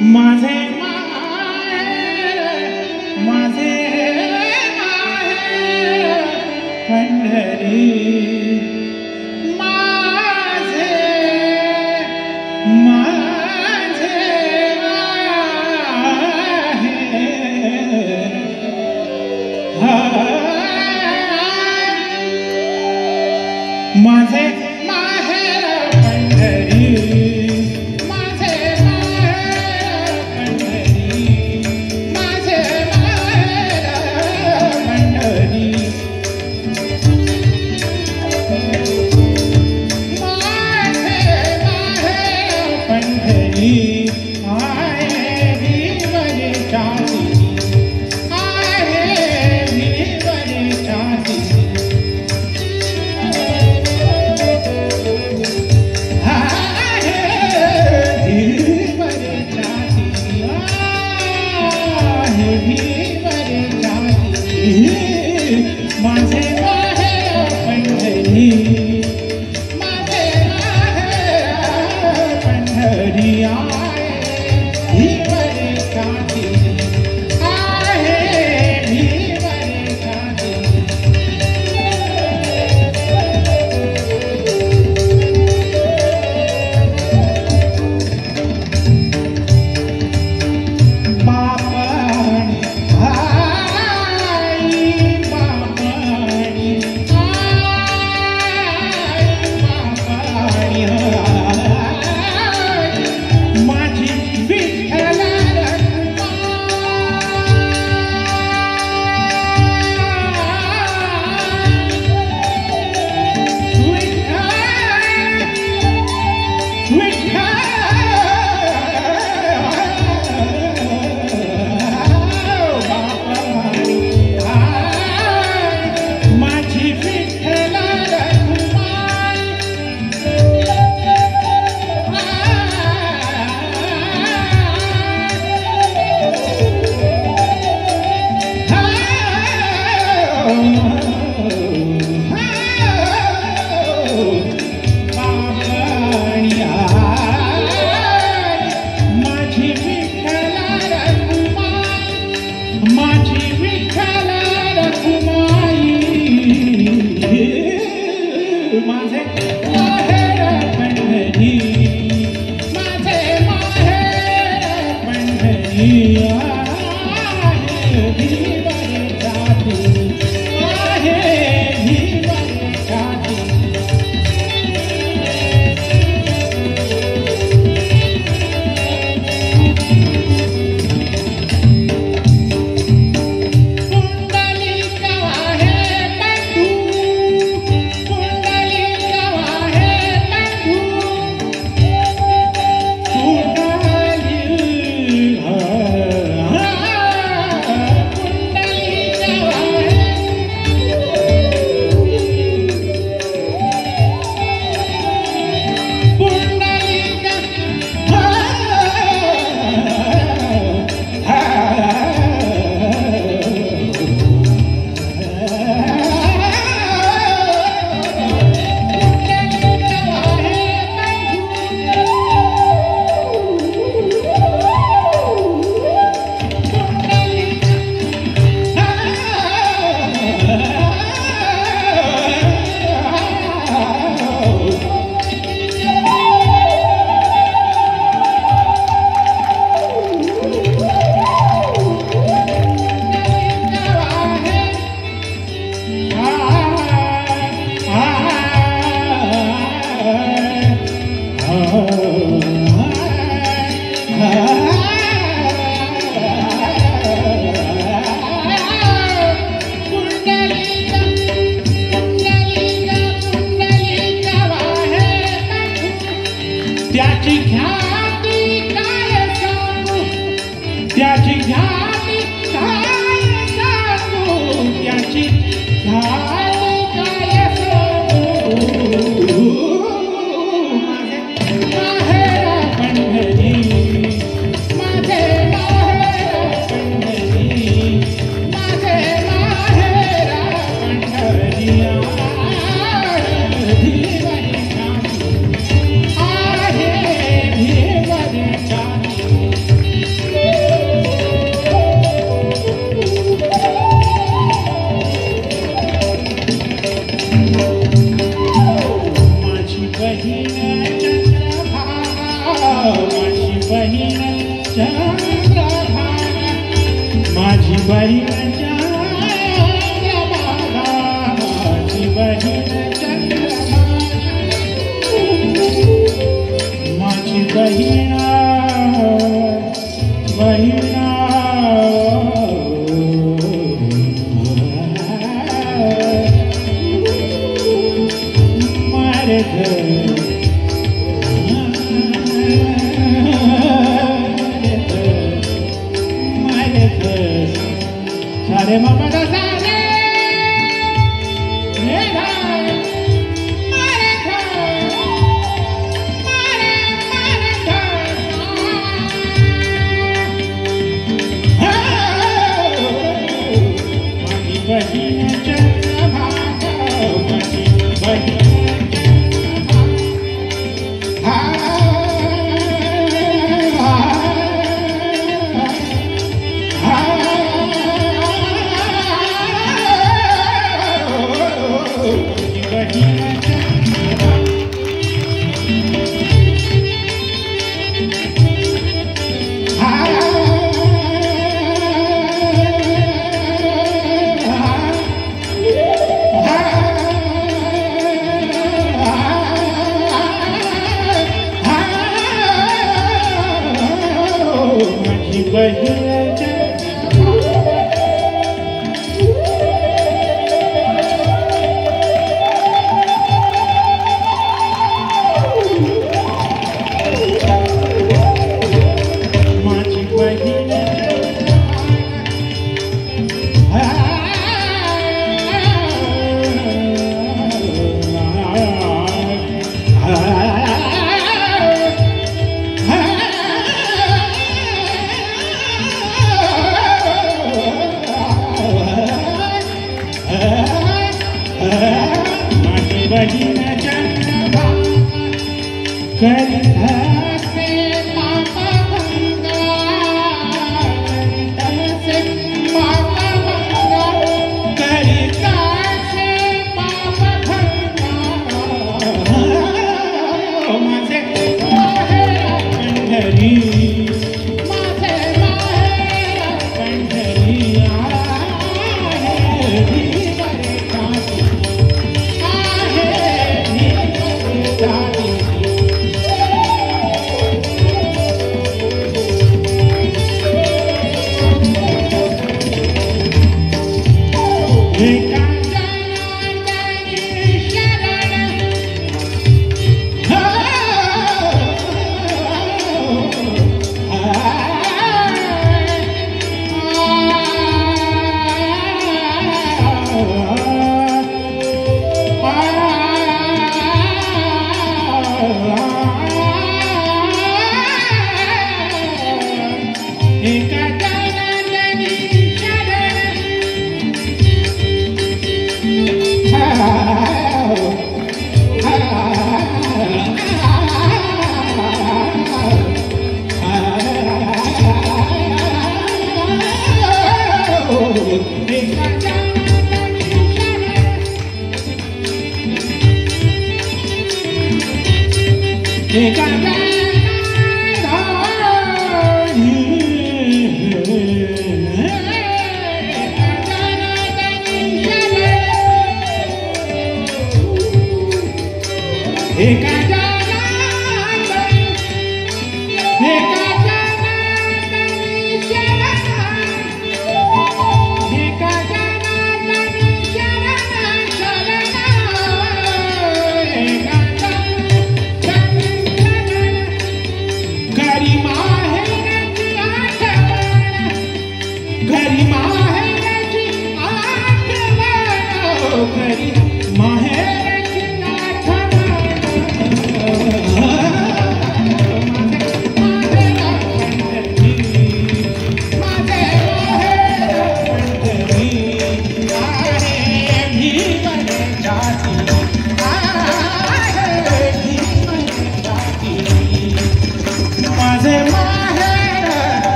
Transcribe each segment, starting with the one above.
माझे माहेर माझे माहेर पंढरी माझे माझे माहेर माझे बहीण चंद्रभागा, माझी बहीण चंद्रभागा, माझी बहीण चंद्रभागा, माझी बहीण बहीण सारे मामा दा सारे रे भाई मारे था मारे मारे था माझी बहीण चंद्रभागा, माझी बहीण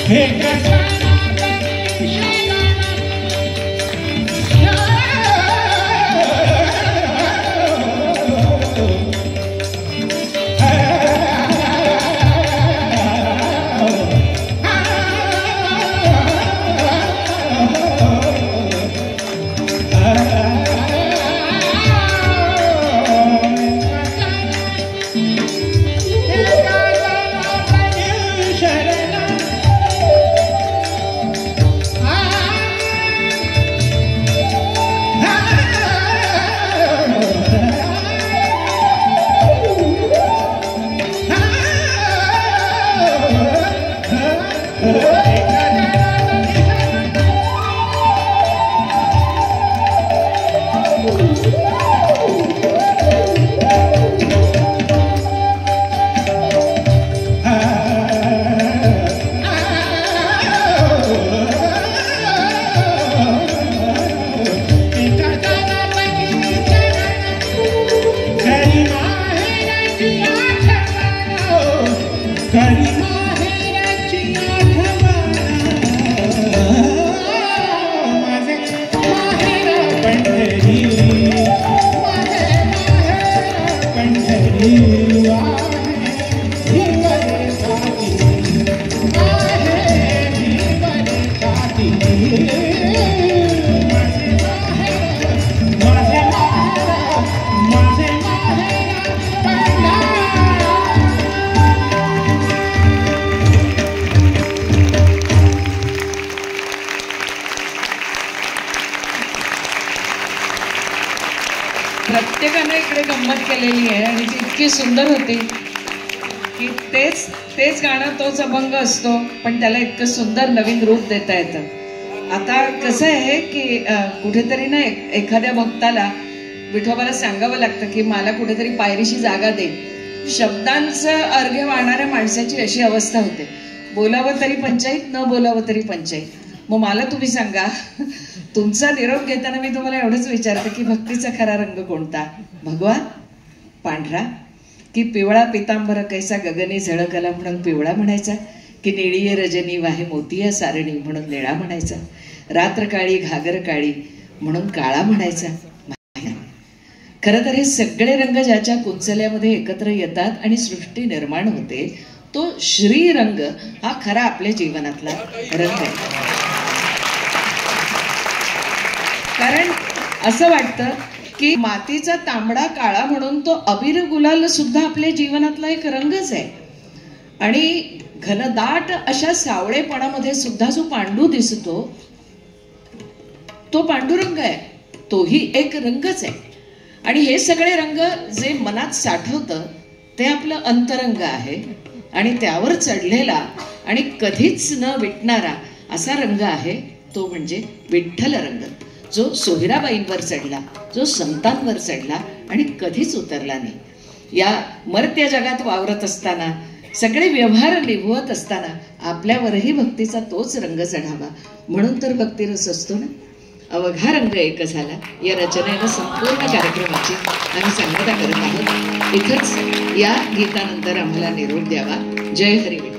हे गजानन प्रत्येकाने इकडे गंमत केलेली आहे आणि ती इतकी सुंदर होती की तेच गाणं तोच अभंग असतो, पण त्याला इतकं सुंदर नवीन रूप देता येतं. आता कसं आहे की कुठेतरी ना एखाद्या भक्ताला विठोबाला सांगावं लागतं की मला कुठेतरी पायरीशी जागा दे. शब्दांचं अर्घ्य वाहणाऱ्या माणसाची अशी अवस्था होते, बोलावं तरी पंचायत, न बोलावं तरी पंचायत. मग मला तुम्ही सांगा, तुमचा निरोप घेताना मी तुम्हाला एवढंच विचारते की भक्तीचा खरा रंग कोणता? भगवा, पांढरा की पिवळा? पितांबर कैसा गगनी झळकला म्हणून पिवळा म्हणायचा, की निळीये रजनी वाहे मोतीय सारणी म्हणून निळा म्हणायचा, रात्र काळी घागर काळी म्हणून काळा म्हणायचा? खरं तर हे सगळे रंग ज्याच्या कुंचल्यामध्ये एकत्र येतात आणि सृष्टी निर्माण होते, तो श्रीरंग हा खरा आपल्या जीवनातला रंग आहे. कारण असं वाटतं की मातीचा तांबडा काळा म्हणून तो अबीर गुलाल सुद्धा आपल्या जीवनातला एक रंगच आहे. आणि घनदाट अशा सावळेपणामध्ये सुद्धा जो पांडू दिसतो तो पांडुरंग आहे, तोही एक रंगच आहे. आणि हे सगळे रंग जे मनात साठवतं ते आपलं अंतरंग आहे. आणि त्यावर चढलेला आणि कधीच न विटणारा असा रंग आहे तो म्हणजे विठ्ठल रंग, जो सोहिराबाईंवर चढला, जो संतांवर चढला आणि कधीच उतरला नाही. या मर्त्य जगात वावरत असताना, सगळे व्यवहार निभवत असताना आपल्यावरही भक्तीचा तोच रंग चढावा, म्हणून तर भक्तिरस असतो ना. अवघा रंग एक झाला या रचनेनं संपूर्ण कार्यक्रमाची आम्ही सांगता करत आहोत. इथंच या गीतानंतर आम्हाला निरोप द्यावा. जय हरी विठ्ठल.